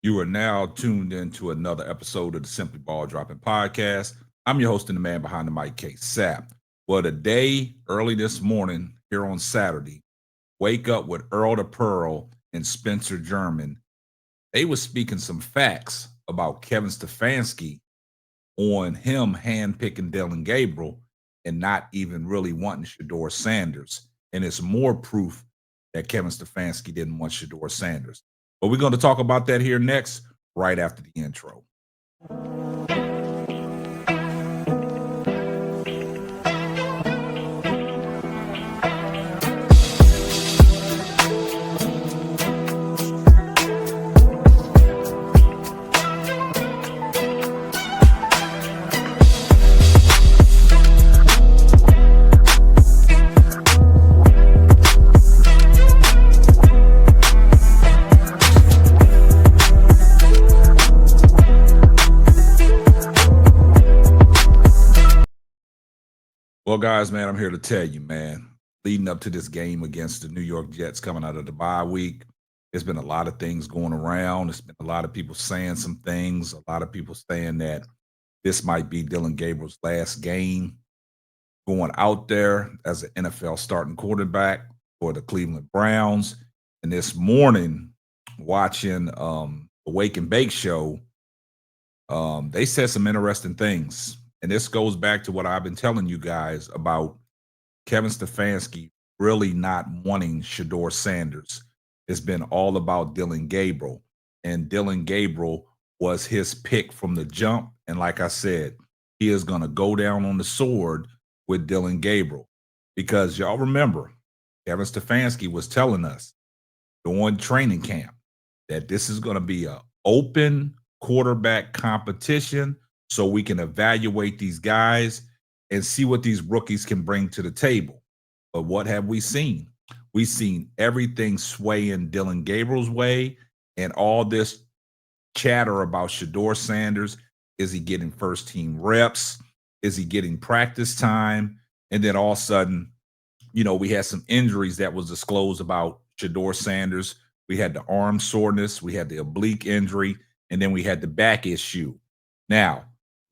You are now tuned into another episode of the Simply Ball Dropping Podcast. I'm your host and the man behind the mic, K Sap. Well, today, early this morning, here on Saturday, wake up with Earl the Pearl and Spencer German. They were speaking some facts about Kevin Stefanski on him handpicking Dillon Gabriel and not even really wanting Shedeur Sanders. And it's more proof that Kevin Stefanski didn't want Shedeur Sanders. But we're going to talk about that here next, right after the intro. Well, guys, man, I'm here to tell you, man, leading up to this game against the New York Jets coming out of the bye week, there's been a lot of things going around. There's been a lot of people saying some things, a lot of people saying that this might be Dillon Gabriel's last game going out there as an NFL starting quarterback for the Cleveland Browns. And this morning, watching the Wake and Bake show, they said some interesting things. And this goes back to what I've been telling you guys about Kevin Stefanski really not wanting Shedeur Sanders. It's been all about Dillon Gabriel. And Dillon Gabriel was his pick from the jump. And like I said, he is going to go down on the sword with Dillon Gabriel. Because y'all remember, Kevin Stefanski was telling us during training camp that this is going to be an open quarterback competition, so we can evaluate these guys and see what these rookies can bring to the table. But what have we seen? We've seen everything sway in Dillon Gabriel's way, and all this chatter about Shedeur Sanders. Is he getting first team reps? Is he getting practice time? And then all of a sudden, we had some injuries that was disclosed about Shedeur Sanders. We had the arm soreness, we had the oblique injury, and then we had the back issue. Now,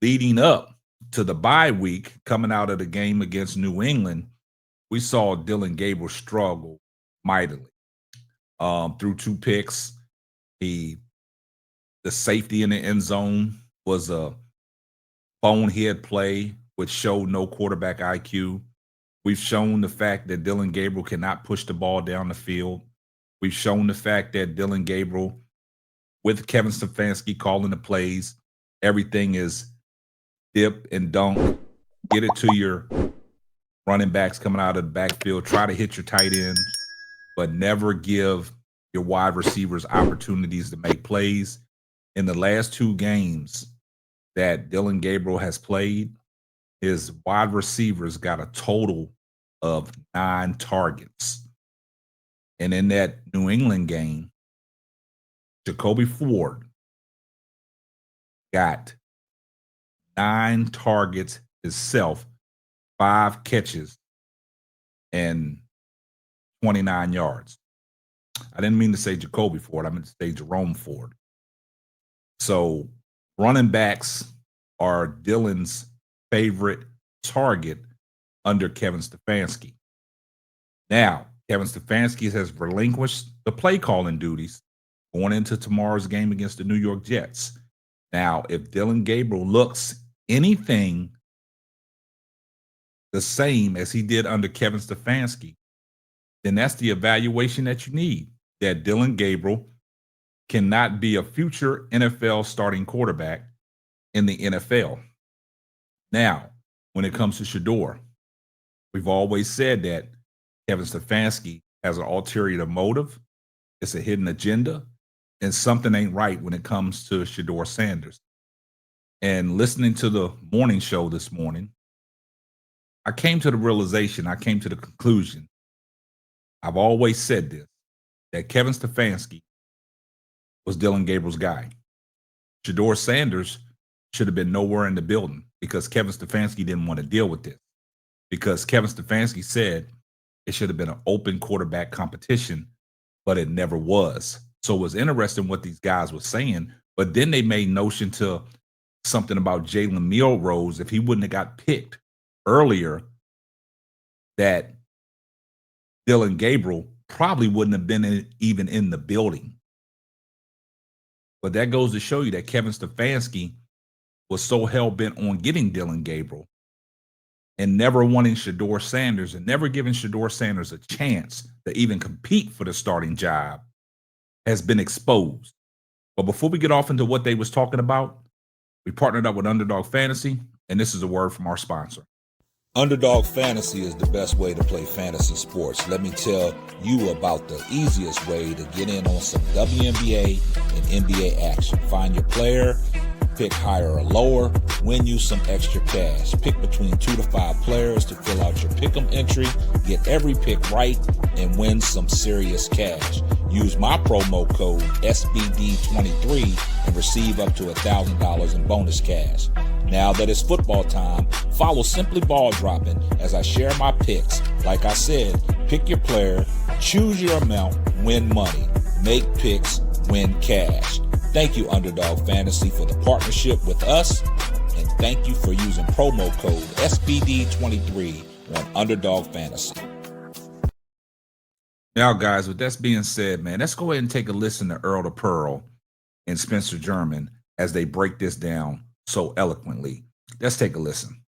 leading up to the bye week, coming out of the game against New England, we saw Dillon Gabriel struggle mightily. Through 2 picks, the safety in the end zone was a bonehead play, which showed no quarterback IQ. We've shown the fact that Dillon Gabriel cannot push the ball down the field. We've shown the fact that Dillon Gabriel, with Kevin Stefanski calling the plays, everything is dip and dunk, get it to your running backs coming out of the backfield, try to hit your tight ends, but never give your wide receivers opportunities to make plays. In the last 2 games that Dillon Gabriel has played, his wide receivers got a total of 9 targets. And in that New England game, Jacoby Ford got 9 targets himself, 5 catches, and 29 yards. I didn't mean to say Jacoby Ford. I meant to say Jerome Ford. So running backs are Dillon's favorite target under Kevin Stefanski. Now, Kevin Stefanski has relinquished the play calling duties going into tomorrow's game against the New York Jets. Now, if Dillon Gabriel looks anything the same as he did under Kevin Stefanski, then that's the evaluation that you need, that Dillon Gabriel cannot be a future NFL starting quarterback in the NFL. Now, when it comes to Shedeur, we've always said that Kevin Stefanski has an ulterior motive. It's a hidden agenda, and something ain't right when it comes to Shedeur Sanders. And listening to the morning show this morning, I came to the conclusion, I've always said this, that Kevin Stefanski was Dillon Gabriel's guy. Shedeur Sanders should have been nowhere in the building because Kevin Stefanski didn't want to deal with this. Because Kevin Stefanski said it should have been an open quarterback competition, but it never was. So it was interesting what these guys were saying. But then they made notion to something about Jalen Milroe. If he wouldn't have got picked earlier, that Dillon Gabriel probably wouldn't have been even in the building. But that goes to show you that Kevin Stefanski was so hell-bent on getting Dillon Gabriel and never wanting Shedeur Sanders and never giving Shedeur Sanders a chance to even compete for the starting job has been exposed. But before we get off into what they was talking about, we partnered up with Underdog Fantasy, and this is a word from our sponsor. Underdog Fantasy is the best way to play fantasy sports. Let me tell you about the easiest way to get in on some WNBA and NBA action. Find your player, pick higher or lower, win you some extra cash. Pick between 2 to 5 players to fill out your pick'em entry, get every pick right, and win some serious cash. Use my promo code SBD23 and receive up to $1,000 in bonus cash. Now that it's football time, follow Simply Ball Dropping as I share my picks. Like I said, pick your player, choose your amount, win money. Make picks, win cash. Thank you, Underdog Fantasy, for the partnership with us. And thank you for using promo code SBD23 on Underdog Fantasy. Now, guys, with that being said, man, let's go ahead and take a listen to Earl the Pearl and Spencer German as they break this down so eloquently. Let's take a listen.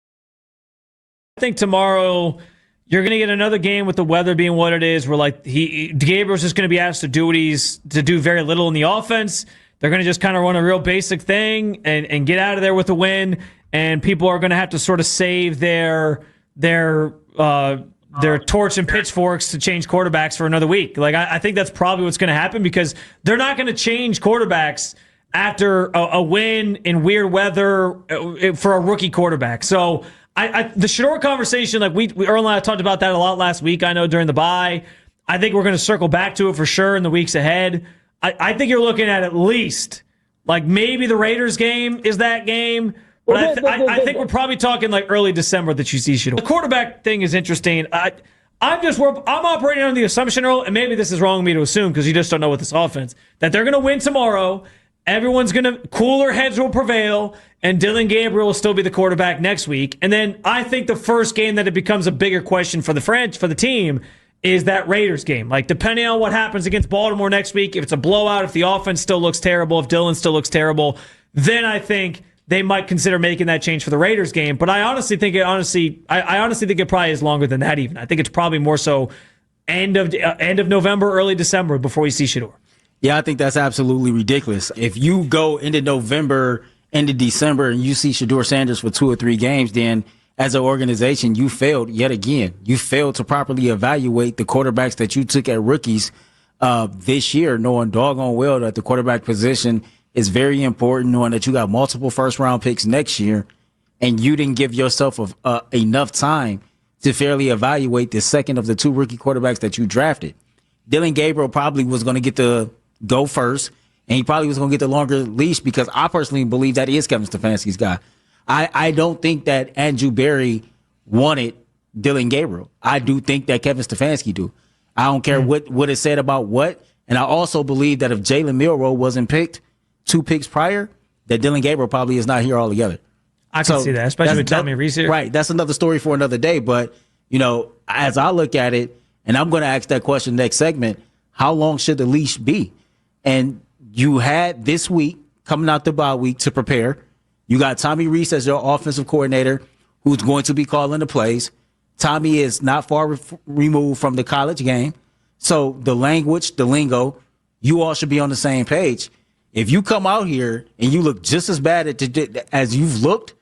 I think tomorrow you're going to get another game with the weather being what it is, where like Gabriel's just going to be asked to do very little in the offense. They're going to just kind of run a real basic thing and get out of there with a win. And people are going to have to sort of save their torch and pitchforks to change quarterbacks for another week. Like I think that's probably what's going to happen, because they're not going to change quarterbacks after a win in weird weather for a rookie quarterback. So the Shedeur conversation, like we Earl and I talked about that a lot last week, I know, during the bye. I think we're going to circle back to it for sure in the weeks ahead. I think you're looking at least, like, maybe the Raiders game is that game. But I think we're probably talking like early December that you see Shedeur. The quarterback thing is interesting. I'm operating on the assumption, Earl, and maybe this is wrong of me to assume because you just don't know what this offense, that they're going to win tomorrow. Everyone's going to, cooler heads will prevail, and Dillon Gabriel will still be the quarterback next week. And then I think the first game that it becomes a bigger question for the team is that Raiders game. Like, depending on what happens against Baltimore next week, if it's a blowout, if the offense still looks terrible, if Dillon still looks terrible, then I think they might consider making that change for the Raiders game. But I honestly think it probably is longer than that even. I think it's probably more so end of November, early December before we see Shedeur. Yeah, I think that's absolutely ridiculous. If you go into November, into December, and you see Shedeur Sanders for 2 or 3 games, then as an organization, you failed yet again. You failed to properly evaluate the quarterbacks that you took at rookies this year, knowing doggone well that the quarterback position is very important, knowing that you got multiple first-round picks next year, and you didn't give yourself enough time to fairly evaluate the second of the 2 rookie quarterbacks that you drafted. Dillon Gabriel probably was going to get the go first, and he probably was going to get the longer leash, because I personally believe that is Kevin Stefanski's guy. I don't think that Andrew Berry wanted Dillon Gabriel. I do think that Kevin Stefanski do. I don't care what is said about what, and I also believe that if Jalen Milroe wasn't picked 2 picks prior, that Dillon Gabriel probably is not here altogether. I can see that, especially with Tommy Reese here. Right, that's another story for another day, but, you know, as I look at it, and I'm going to ask that question next segment, how long should the leash be? And you had this week, coming out the bye week, to prepare. You got Tommy Reese as your offensive coordinator, who's going to be calling the plays. Tommy is not far removed from the college game. So the language, the lingo, you all should be on the same page. If you come out here and you look just as bad as you've looked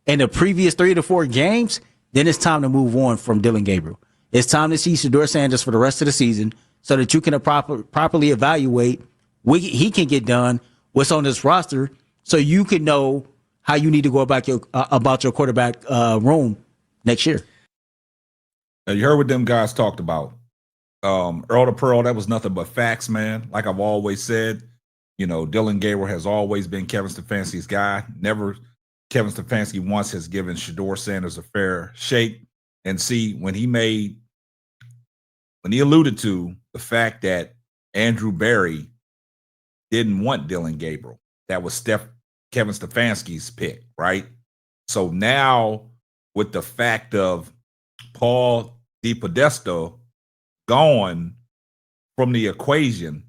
in the previous 3 to 4 games, then it's time to move on from Dillon Gabriel. It's time to see Shedeur Sanders for the rest of the season so that you can properly evaluate what he can get done, what's on this roster, so you can know how you need to go about your quarterback room next year. Now, you heard what them guys talked about. Earl to Pearl, that was nothing but facts, man. Like I've always said, you know, Dillon Gabriel has always been Kevin Stefanski's guy. Never Kevin Stefanski once has given Shedeur Sanders a fair shake. And see, when he alluded to the fact that Andrew Berry didn't want Dillon Gabriel. That was Kevin Stefanski's pick, right? So now with the fact of Paul DePodesta gone from the equation,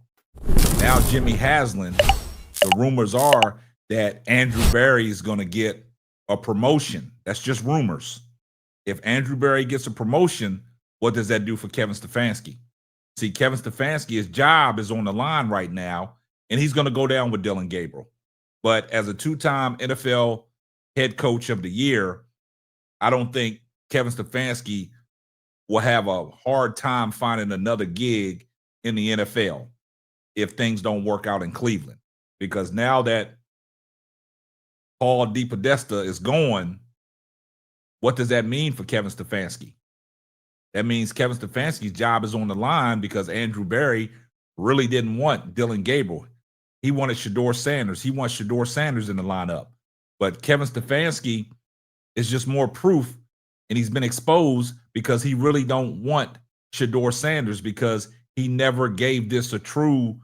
now Jimmy Haslam, the rumors are that Andrew Berry is going to get a promotion. That's just rumors. If Andrew Berry gets a promotion, what does that do for Kevin Stefanski? See, Kevin Stefanski, his job is on the line right now, and he's going to go down with Dillon Gabriel. But as a two-time NFL head coach of the year, I don't think Kevin Stefanski will have a hard time finding another gig in the NFL if things don't work out in Cleveland. Because now that Paul DePodesta is gone, what does that mean for Kevin Stefanski? That means Kevin Stefanski's job is on the line because Andrew Berry really didn't want Dillon Gabriel. He wanted Shedeur Sanders. He wants Shedeur Sanders in the lineup. But Kevin Stefanski is just more proof, and he's been exposed because he really don't want Shedeur Sanders because he never gave this a true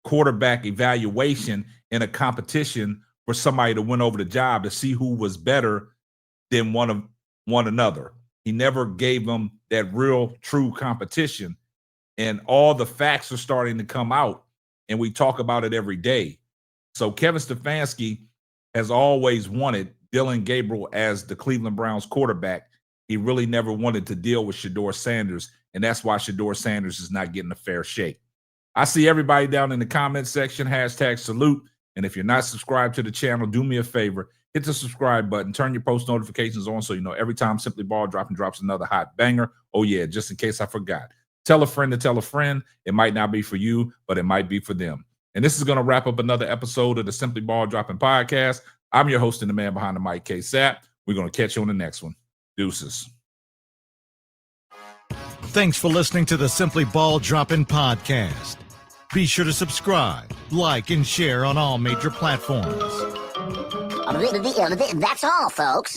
quarterback evaluation in a competition for somebody to win over the job to see who was better than one another. He never gave them that real true competition. And all the facts are starting to come out, and we talk about it every day. So Kevin Stefanski has always wanted Dillon Gabriel as the Cleveland Browns quarterback. He really never wanted to deal with Shedeur Sanders, and that's why Shedeur Sanders is not getting a fair shake. I see everybody down in the comment section, #salute. And if you're not subscribed to the channel, do me a favor, hit the subscribe button, turn your post notifications on so you know every time Simply Ball drops another hot banger. Oh, yeah, just in case I forgot. Tell a friend to tell a friend. It might not be for you, but it might be for them. And this is going to wrap up another episode of the Simply Ball Dropping Podcast. I'm your host and the man behind the mic, K-Sap. We're going to catch you on the next one. Deuces. Thanks for listening to the Simply Ball Dropping Podcast. Be sure to subscribe, like, and share on all major platforms. That's all, folks.